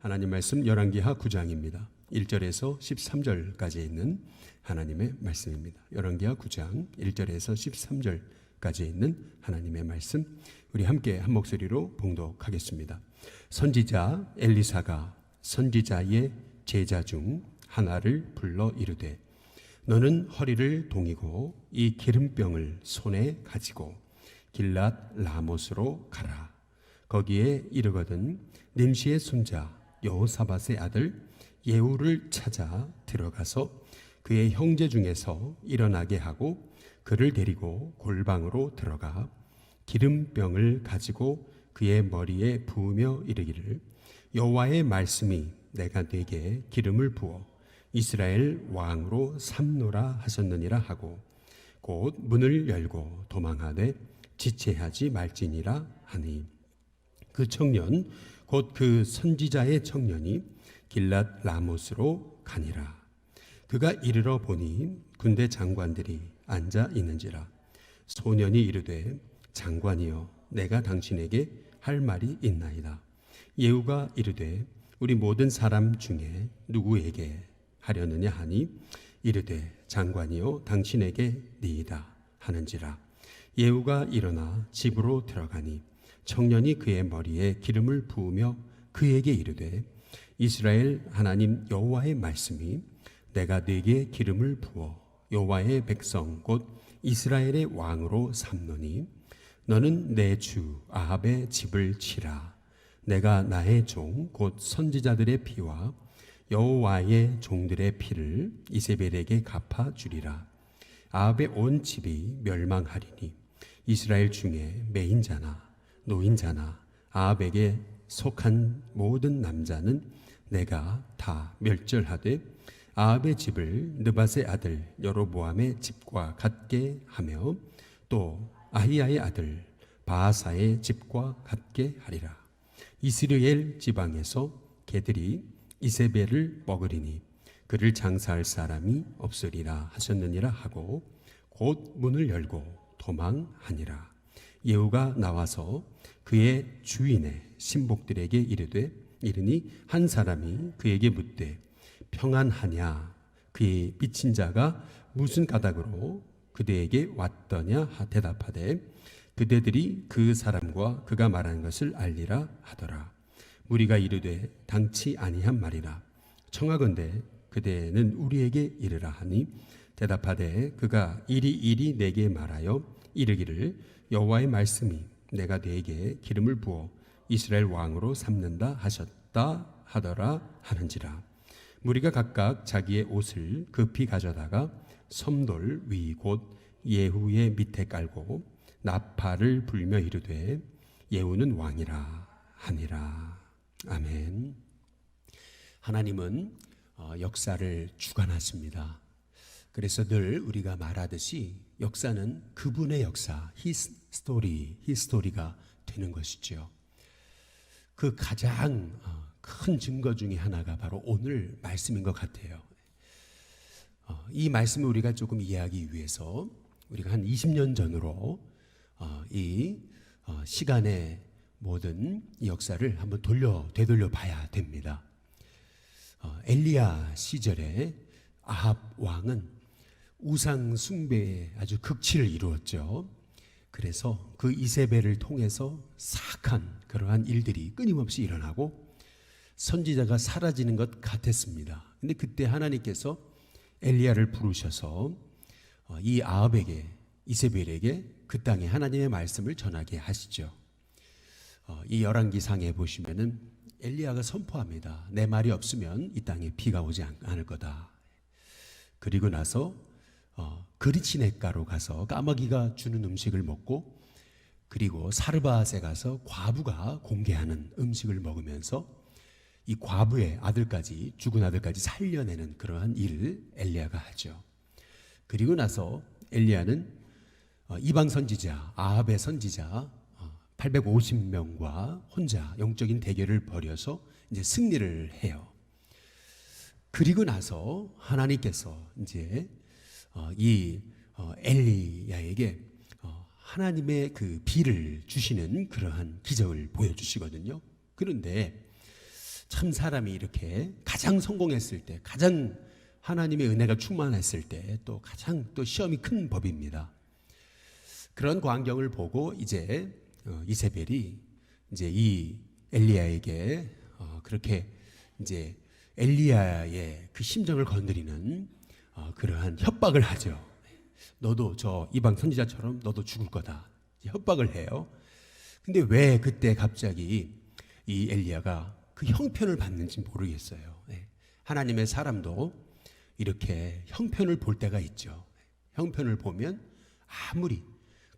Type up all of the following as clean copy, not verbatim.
하나님 말씀 열왕기하 9장입니다. 1절에서 13절까지 있는 하나님의 말씀입니다. 열왕기하 9장 1절에서 13절까지 있는 하나님의 말씀, 우리 함께 한 목소리로 봉독하겠습니다. 선지자 엘리사가 선지자의 제자 중 하나를 불러 이르되, 너는 허리를 동이고 이 기름병을 손에 가지고 길랏 라못으로 가라. 거기에 이르거든 nim시의 손자 여호사밧의 아들 예후를 찾아 들어가서 그의 형제 중에서 일어나게 하고 그를 데리고 골방으로 들어가 기름병을 가지고 그의 머리에 부으며 이르기를, 여호와의 말씀이 내가 네게 기름을 부어 이스라엘 왕으로 삼노라 하셨느니라 하고 곧 문을 열고 도망하되 지체하지 말지니라 하니, 그 청년 곧 그 선지자의 청년이 길랏 라못으로 가니라. 그가 이르러 보니 군대 장관들이 앉아 있는지라. 소년이 이르되, 장관이여, 내가 당신에게 할 말이 있나이다. 예후가 이르되, 우리 모든 사람 중에 누구에게 하려느냐 하니, 이르되, 장관이여, 당신에게 니이다 하는지라. 예후가 일어나 집으로 들어가니 청년이 그의 머리에 기름을 부으며 그에게 이르되, 이스라엘 하나님 여호와의 말씀이 내가 네게 기름을 부어 여호와의 백성 곧 이스라엘의 왕으로 삼노니, 너는 내 주 아합의 집을 치라. 내가 나의 종 곧 선지자들의 피와 여호와의 종들의 피를 이세벨에게 갚아주리라. 아합의 온 집이 멸망하리니 이스라엘 중에 매인자나 노인자나 아합에게 속한 모든 남자는 내가 다 멸절하되 아합의 집을 느밧의 아들 여로보암의 집과 같게 하며 또 아히야의 아들 바하사의 집과 같게 하리라. 이스라엘 지방에서 개들이 이세벨을 먹으리니 그를 장사할 사람이 없으리라 하셨느니라 하고 곧 문을 열고 도망하니라. 예후가 나와서 그의 주인의 신복들에게 이르니 한 사람이 그에게 묻되, 평안하냐? 그의 미친 자가 무슨 까닭으로 그대에게 왔더냐 대답하되, 그대들이 그 사람과 그가 말한 것을 알리라 하더라. 무리가 이르되, 당치 아니한 말이라. 청하건대 그대는 우리에게 이르라 하니, 대답하되 그가 이리 내게 말하여 이르기를, 여호와의 말씀이 내가 네게 기름을 부어 이스라엘 왕으로 삼는다 하셨다 하더라 하는지라. 무리가 각각 자기의 옷을 급히 가져다가 섬돌 위 곧 예후의 밑에 깔고 나팔을 불며 이르되, 예후는 왕이라 하니라. 아멘. 하나님은 역사를 주관하십니다. 그래서 늘 우리가 말하듯이 역사는 그분의 역사, 히스토리가 되는 것이죠. 그 가장 큰 증거 중에 하나가 바로 오늘 말씀인 것 같아요. 이 말씀을 우리가 조금 이해하기 위해서 우리가 한 20년 전으로 이 시간의 모든 이 역사를 한번 되돌려 봐야 됩니다. 엘리야 시절에 아합 왕은 우상 숭배에 아주 극치를 이루었죠. 그래서 그 이세벨을 통해서 사악한 그러한 일들이 끊임없이 일어나고 선지자가 사라지는 것 같았습니다. 근데 그때 하나님께서 엘리야를 부르셔서 이 아합에게, 이세벨에게 그 땅에 하나님의 말씀을 전하게 하시죠. 이 열왕기상에 보시면은 엘리야가 선포합니다. 내 말이 없으면 이 땅에 비가 오지 않을 거다. 그리고 나서 그리치네가로 가서 까마귀가 주는 음식을 먹고, 그리고 사르밧에 가서 과부가 공개하는 음식을 먹으면서 이 과부의 아들까지, 죽은 아들까지 살려내는 그러한 일을 엘리야가 하죠. 그리고 나서 엘리야는 이방 선지자, 아합의 선지자 850명과 혼자 영적인 대결을 벌여서 이제 승리를 해요. 그리고 나서 하나님께서 이제 이 엘리야에게 하나님의 그 비를 주시는 그러한 기적을 보여주시거든요. 그런데 참 사람이 이렇게 가장 성공했을 때, 가장 하나님의 은혜가 충만했을 때 또 가장 또 시험이 큰 법입니다. 그런 광경을 보고 이제 이세벨이 이제 이 엘리야에게 그렇게 이제 엘리야의 그 심정을 건드리는 그러한 협박을 하죠. 너도 저 이방 선지자처럼 너도 죽을 거다. 협박을 해요. 근데 왜 그때 갑자기 이 엘리야가 그 형편을 받는지 모르겠어요. 하나님의 사람도 이렇게 형편을 볼 때가 있죠. 형편을 보면 아무리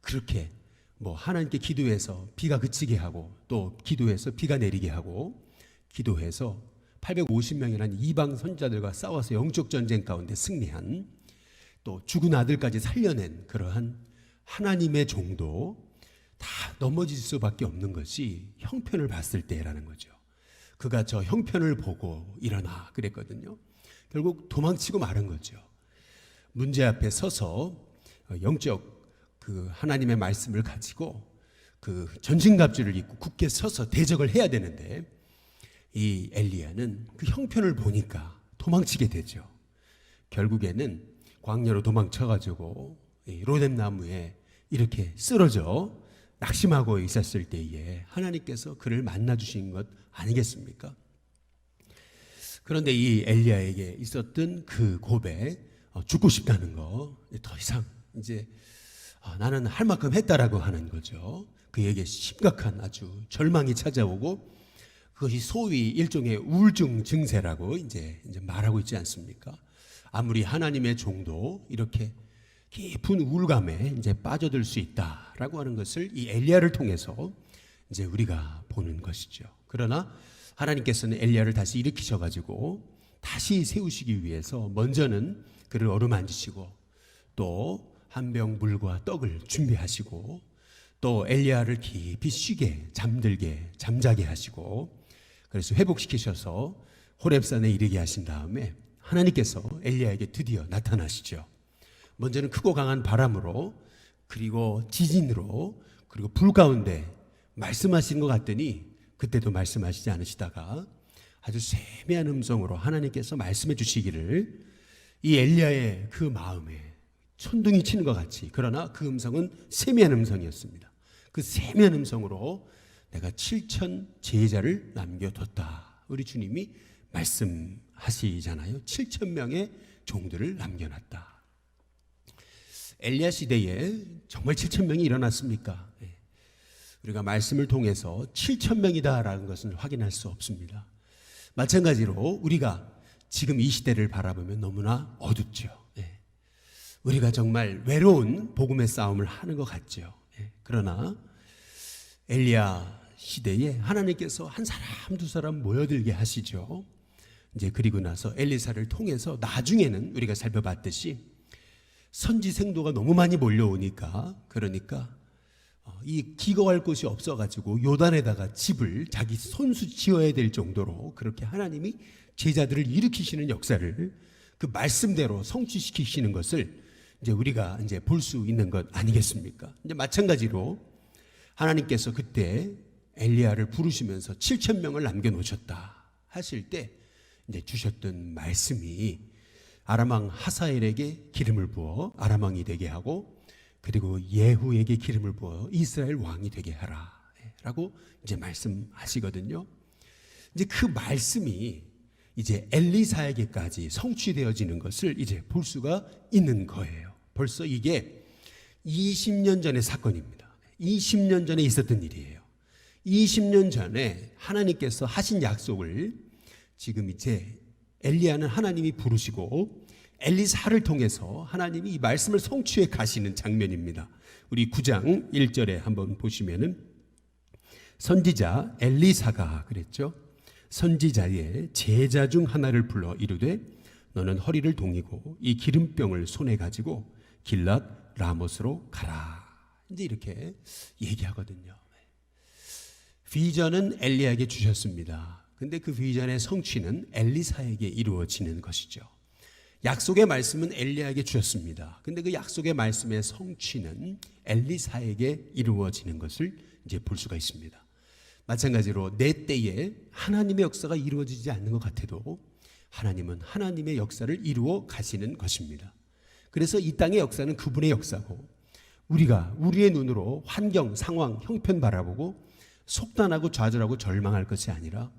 그렇게 뭐 하나님께 기도해서 비가 그치게 하고 또 기도해서 비가 내리게 하고 기도해서 850명이라는 이방 선지자들과 싸워서 영적 전쟁 가운데 승리한 또 죽은 아들까지 살려낸 그러한 하나님의 종도 다 넘어질 수밖에 없는 것이 형편을 봤을 때라는 거죠. 그가 저 형편을 보고 일어나 그랬거든요. 결국 도망치고 마른 거죠. 문제 앞에 서서 영적 그 하나님의 말씀을 가지고 그 전신갑주를 입고 굳게 서서 대적을 해야 되는데 이 엘리야는 그 형편을 보니까 도망치게 되죠. 결국에는 광야로 도망쳐가지고 로뎀나무에 이렇게 쓰러져 낙심하고 있었을 때에 하나님께서 그를 만나주신 것 아니겠습니까? 그런데 이 엘리야에게 있었던 그 고백, 죽고 싶다는 거, 더 이상 이제 나는 할 만큼 했다라고 하는 거죠. 그에게 심각한 아주 절망이 찾아오고 그것이 소위 일종의 우울증 증세라고 이제 말하고 있지 않습니까? 아무리 하나님의 종도 이렇게 깊은 우울감에 이제 빠져들 수 있다라고 하는 것을 이 엘리야를 통해서 이제 우리가 보는 것이죠. 그러나 하나님께서는 엘리야를 다시 일으키셔가지고 다시 세우시기 위해서 먼저는 그를 어루만지시고 또 한 병 물과 떡을 준비하시고 또 엘리야를 깊이 쉬게 잠들게 잠자게 하시고 그래서 회복시키셔서 호렙산에 이르게 하신 다음에 하나님께서 엘리야에게 드디어 나타나시죠. 먼저는 크고 강한 바람으로 그리고 지진으로 그리고 불 가운데 말씀하신 것 같더니 그때도 말씀하시지 않으시다가 아주 세미한 음성으로 하나님께서 말씀해 주시기를 이 엘리야의 그 마음에 천둥이 치는 것 같이 그러나 그 음성은 세미한 음성이었습니다. 그 세미한 음성으로 내가 7천 제자를 남겨뒀다. 우리 주님이 말씀하시잖아요. 7천 명의 종들을 남겨놨다. 엘리야 시대에 정말 7천 명이 일어났습니까? 우리가 말씀을 통해서 7천 명이다라는 것은 확인할 수 없습니다. 마찬가지로 우리가 지금 이 시대를 바라보면 너무나 어둡죠. 우리가 정말 외로운 복음의 싸움을 하는 것 같죠. 그러나 엘리야 시대에 하나님께서 한 사람 두 사람 모여들게 하시죠. 이제 그리고 나서 엘리사를 통해서 나중에는 우리가 살펴봤듯이 선지 생도가 너무 많이 몰려오니까 그러니까 이 기거할 곳이 없어가지고 요단에다가 집을 자기 손수 지어야 될 정도로 그렇게 하나님이 제자들을 일으키시는 역사를 그 말씀대로 성취시키시는 것을 이제 우리가 이제 볼 수 있는 것 아니겠습니까? 이제 마찬가지로 하나님께서 그때 엘리야를 부르시면서 7천 명을 남겨놓으셨다 하실 때 이제 주셨던 말씀이 아람 왕 하사엘에게 기름을 부어 아람 왕이 되게 하고 그리고 예후에게 기름을 부어 이스라엘 왕이 되게 하라 라고 이제 말씀하시거든요. 이제 그 말씀이 이제 엘리사에게까지 성취되어지는 것을 이제 볼 수가 있는 거예요. 벌써 이게 20년 전의 사건입니다. 20년 전에 있었던 일이에요. 20년 전에 하나님께서 하신 약속을 지금 이제 엘리야는 하나님이 부르시고 엘리사를 통해서 하나님이 이 말씀을 성취해 가시는 장면입니다. 우리 9장 1절에 한번 보시면은 선지자 엘리사가 그랬죠. 선지자의 제자 중 하나를 불러 이르되 너는 허리를 동이고 이 기름병을 손에 가지고 길랏 라못으로 가라. 이제 이렇게 얘기하거든요. 비전은 엘리야에게 주셨습니다. 근데 그 비전의 성취는 엘리사에게 이루어지는 것이죠. 약속의 말씀은 엘리야에게 주셨습니다. 근데 그 약속의 말씀의 성취는 엘리사에게 이루어지는 것을 이제 볼 수가 있습니다. 마찬가지로 내 때에 하나님의 역사가 이루어지지 않는 것 같아도 하나님은 하나님의 역사를 이루어 가시는 것입니다. 그래서 이 땅의 역사는 그분의 역사고, 우리가 우리의 눈으로 환경, 상황, 형편 바라보고 속단하고 좌절하고 절망할 것이 아니라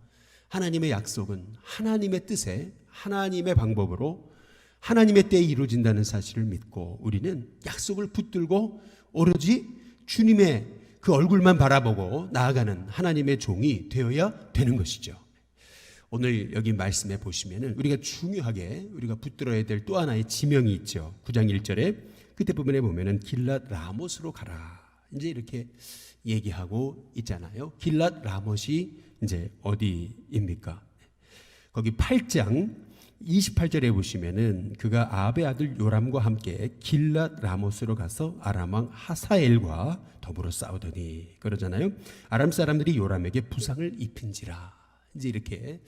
하나님의 약속은 하나님의 뜻에 하나님의 방법으로 하나님의 때에 이루어진다는 사실을 믿고 우리는 약속을 붙들고 오로지 주님의 그 얼굴만 바라보고 나아가는 하나님의 종이 되어야 되는 것이죠. 오늘 여기 말씀해 보시면은 우리가 중요하게 우리가 붙들어야 될 또 하나의 지명이 있죠. 9장 1절에 끝에 부분에 보면은 길랏 라못으로 가라, 이제 이렇게 얘기하고 있잖아요. 길랏 라못이 이제 어디입니까? 거기 8장 28절에 보시면은 그가 아합의 아들 요람과 함께 길랏 라못으로 가서 아람 왕 하사엘과 더불어 싸우더니, 그러잖아요. 아람 사람들이 요람에게 부상을 입힌지라, 이제 이렇게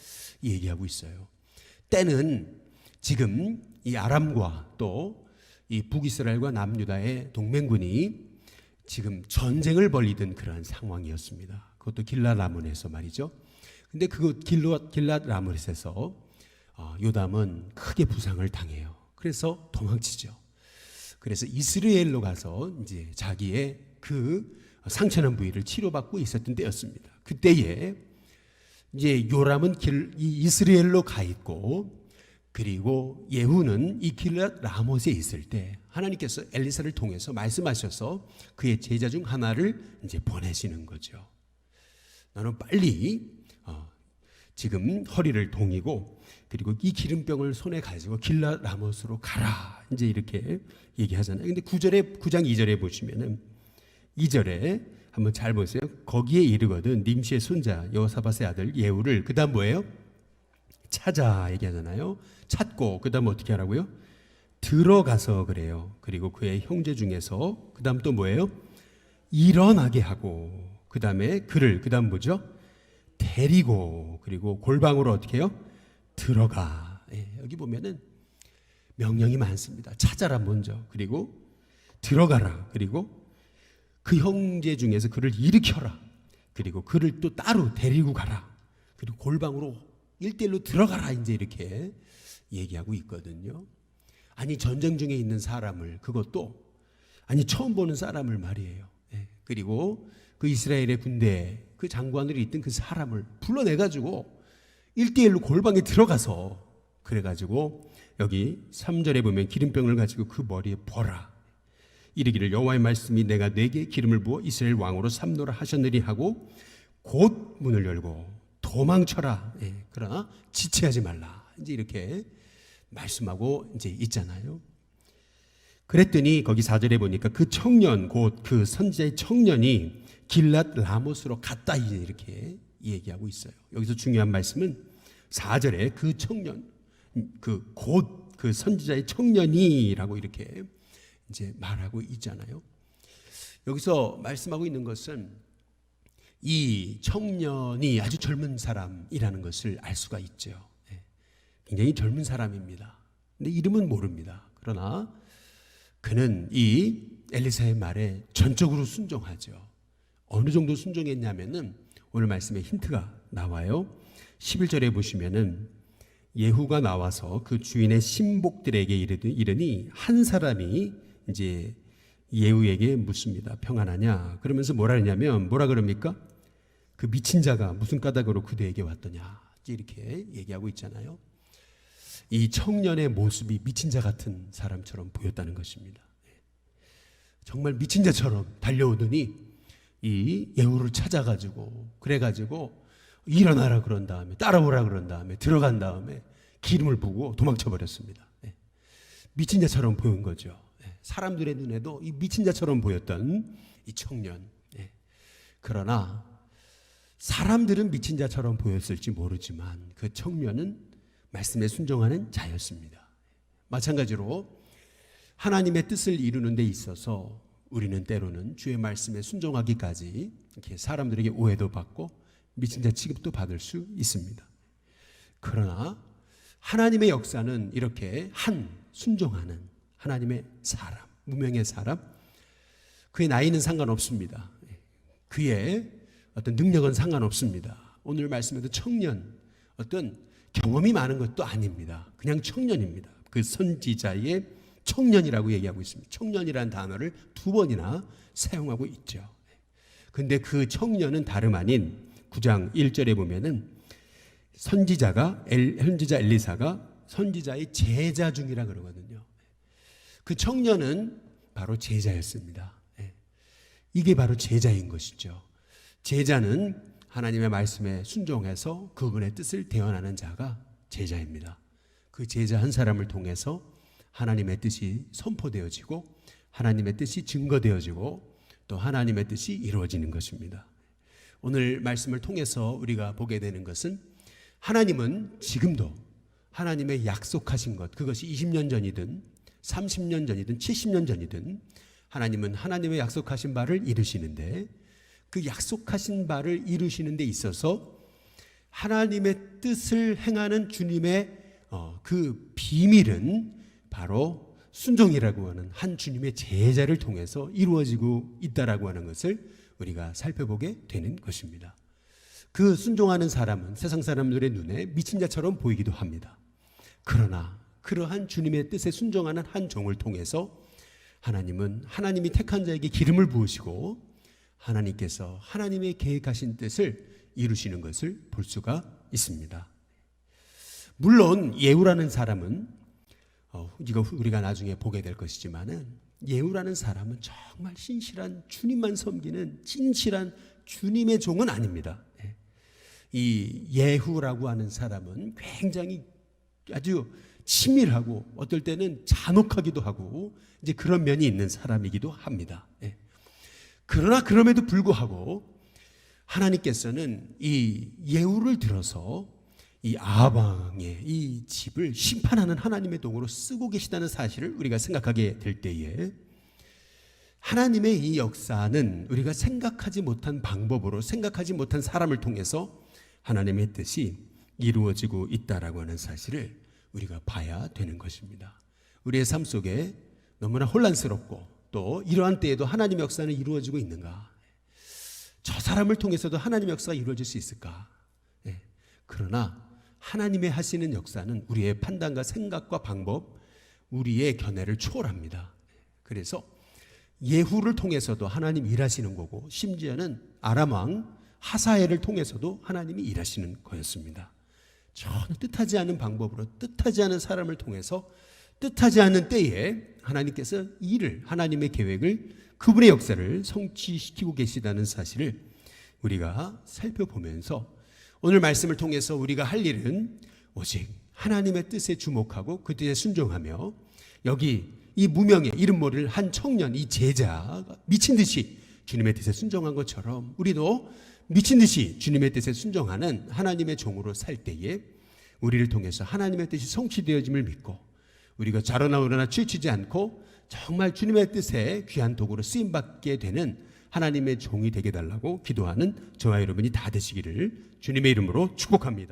얘기하고 있어요. 때는 지금 이 아람과 또 이 북이스라엘과 남유다의 동맹군이 지금 전쟁을 벌이던 그러한 상황이었습니다. 그것도 길랏 라못에서 말이죠. 근데 그 길랏 라못에서 요담은 크게 부상을 당해요. 그래서 도망치죠. 그래서 이스라엘로 가서 이제 자기의 그 상처난 부위를 치료받고 있었던 때였습니다. 그때에 이제 요람은 이스라엘로 가 있고, 그리고 예후는 이 길랏 라못에 있을 때 하나님께서 엘리사를 통해서 말씀하셔서 그의 제자 중 하나를 이제 보내시는 거죠. 너는 빨리 지금 허리를 동이고 그리고 이 기름병을 손에 가지고 길랏 라못으로 가라, 이제 이렇게 얘기하잖아요. 근데 9장 2절에 보시면은 2절에 한번 잘 보세요. 거기에 이르거든 님시의 손자 여호사밧의 아들 예후를, 그다음 뭐예요? 찾아 얘기하잖아요. 찾고 그다음 어떻게 하라고요? 들어가서 그래요. 그리고 그의 형제 중에서 그다음 또 뭐예요? 일어나게 하고, 그다음에 그를 그다음 뭐죠? 데리고, 그리고 골방으로 어떻게 해요? 들어가. 여기 보면은 명령이 많습니다. 찾아라 먼저, 그리고 들어가라, 그리고 그 형제 중에서 그를 일으켜라, 그리고 그를 또 따로 데리고 가라, 그리고 골방으로 1대1로 들어가라, 이제 이렇게 얘기하고 있거든요. 아니 전쟁 중에 있는 사람을, 그것도 아니 처음 보는 사람을 말이에요. 그리고 그 이스라엘의 군대 그 장관으로 있던 그 사람을 불러내가지고 1대1로 골방에 들어가서, 그래가지고 여기 3절에 보면 기름병을 가지고 그 머리에 버라, 이르기를 여호와의 말씀이 내가 네게 기름을 부어 이스라엘 왕으로 삼노라 하셨느니 하고 곧 문을 열고 도망쳐라. 그러나 지체하지 말라, 이제 이렇게 말씀하고 이제 있잖아요. 그랬더니 거기 4절에 보니까 그 청년, 곧 그 선지자의 청년이 길랏 라못으로 갔다, 이제 이렇게 얘기하고 있어요. 여기서 중요한 말씀은 4절에 그 청년, 곧 그 선지자의 청년이라고 이렇게 이제 말하고 있잖아요. 여기서 말씀하고 있는 것은 이 청년이 아주 젊은 사람이라는 것을 알 수가 있죠. 굉장히 젊은 사람입니다. 근데 이름은 모릅니다. 그러나 그는 이 엘리사의 말에 전적으로 순종하죠. 어느 정도 순종했냐면은 오늘 말씀에 힌트가 나와요. 11절에 보시면은 예후가 나와서 그 주인의 신복들에게 이르니 한 사람이 이제 예후에게 묻습니다. 평안하냐? 그러면서 뭐라 하냐면 뭐라 그럽니까? 그 미친 자가 무슨 까닭으로 그대에게 왔더냐? 이렇게 얘기하고 있잖아요. 이 청년의 모습이 미친 자 같은 사람처럼 보였다는 것입니다. 정말 미친 자처럼 달려오더니 이 예후를 찾아가지고, 그래가지고 일어나라 그런 다음에 따라오라 그런 다음에 들어간 다음에 기름을 부고 도망쳐 버렸습니다. 미친 자처럼 보인 거죠. 사람들의 눈에도 이 미친 자처럼 보였던 이 청년. 그러나 사람들은 미친 자처럼 보였을지 모르지만 그 청년은 말씀에 순종하는 자였습니다. 마찬가지로 하나님의 뜻을 이루는 데 있어서 우리는 때로는 주의 말씀에 순종하기까지 이렇게 사람들에게 오해도 받고 미친 자 취급도 받을 수 있습니다. 그러나 하나님의 역사는 이렇게 순종하는 하나님의 사람, 무명의 사람, 그의 나이는 상관없습니다. 그의 어떤 능력은 상관없습니다. 오늘 말씀에도 청년, 어떤 경험이 많은 것도 아닙니다. 그냥 청년입니다. 그 선지자의 청년이라고 얘기하고 있습니다. 청년이라는 단어를 2번이나 사용하고 있죠. 근데 그 청년은 다름 아닌 9장 1절에 보면은 선지자 엘리사가 선지자의 제자 중이라 그러거든요. 그 청년은 바로 제자였습니다. 이게 바로 제자인 것이죠. 제자는 하나님의 말씀에 순종해서 그분의 뜻을 대언하는 자가 제자입니다. 그 제자 한 사람을 통해서 하나님의 뜻이 선포되어지고 하나님의 뜻이 증거되어지고 또 하나님의 뜻이 이루어지는 것입니다. 오늘 말씀을 통해서 우리가 보게 되는 것은 하나님은 지금도 하나님의 약속하신 것, 그것이 20년 전이든 30년 전이든 70년 전이든 하나님은 하나님의 약속하신 바를 이루시는데 그 약속하신 바를 이루시는 데 있어서 하나님의 뜻을 행하는 주님의 그 비밀은 바로 순종이라고 하는 한 주님의 제자를 통해서 이루어지고 있다라고 하는 것을 우리가 살펴보게 되는 것입니다. 그 순종하는 사람은 세상 사람들의 눈에 미친 자처럼 보이기도 합니다. 그러나 그러한 주님의 뜻에 순종하는 한 종을 통해서 하나님은 하나님이 택한 자에게 기름을 부으시고 하나님께서 하나님의 계획하신 뜻을 이루시는 것을 볼 수가 있습니다. 물론 예후라는 사람은 이거 우리가 나중에 보게 될 것이지만은 예후라는 사람은 정말 신실한 주님만 섬기는 진실한 주님의 종은 아닙니다. 이 예후라고 하는 사람은 굉장히 아주 치밀하고 어떨 때는 잔혹하기도 하고 이제 그런 면이 있는 사람이기도 합니다. 그러나 그럼에도 불구하고 하나님께서는 이 예후를 들어서 이 아방의 이 집을 심판하는 하나님의 도구로 쓰고 계시다는 사실을 우리가 생각하게 될 때에 하나님의 이 역사는 우리가 생각하지 못한 방법으로 생각하지 못한 사람을 통해서 하나님의 뜻이 이루어지고 있다라고 하는 사실을 우리가 봐야 되는 것입니다. 우리의 삶 속에 너무나 혼란스럽고 또 이러한 때에도 하나님의 역사는 이루어지고 있는가? 저 사람을 통해서도 하나님의 역사가 이루어질 수 있을까? 그러나 하나님의 하시는 역사는 우리의 판단과 생각과 방법, 우리의 견해를 초월합니다. 그래서 예후를 통해서도 하나님 일하시는 거고 심지어는 아람 왕 하사엘을 통해서도 하나님이 일하시는 거였습니다. 전혀 뜻하지 않은 방법으로 뜻하지 않은 사람을 통해서 뜻하지 않은 때에 하나님께서 일을 하나님의 계획을 그분의 역사를 성취시키고 계시다는 사실을 우리가 살펴보면서 오늘 말씀을 통해서 우리가 할 일은 오직 하나님의 뜻에 주목하고 그 뜻에 순종하며 여기 이 무명의 이름 모를 한 청년 이 제자가 미친 듯이 주님의 뜻에 순종한 것처럼 우리도 미친 듯이 주님의 뜻에 순종하는 하나님의 종으로 살 때에 우리를 통해서 하나님의 뜻이 성취되어짐을 믿고 우리가 자라나 우러나 치우치지 않고 정말 주님의 뜻에 귀한 도구로 쓰임받게 되는 하나님의 종이 되게 달라고 기도하는 저와 여러분이 다 되시기를 주님의 이름으로 축복합니다.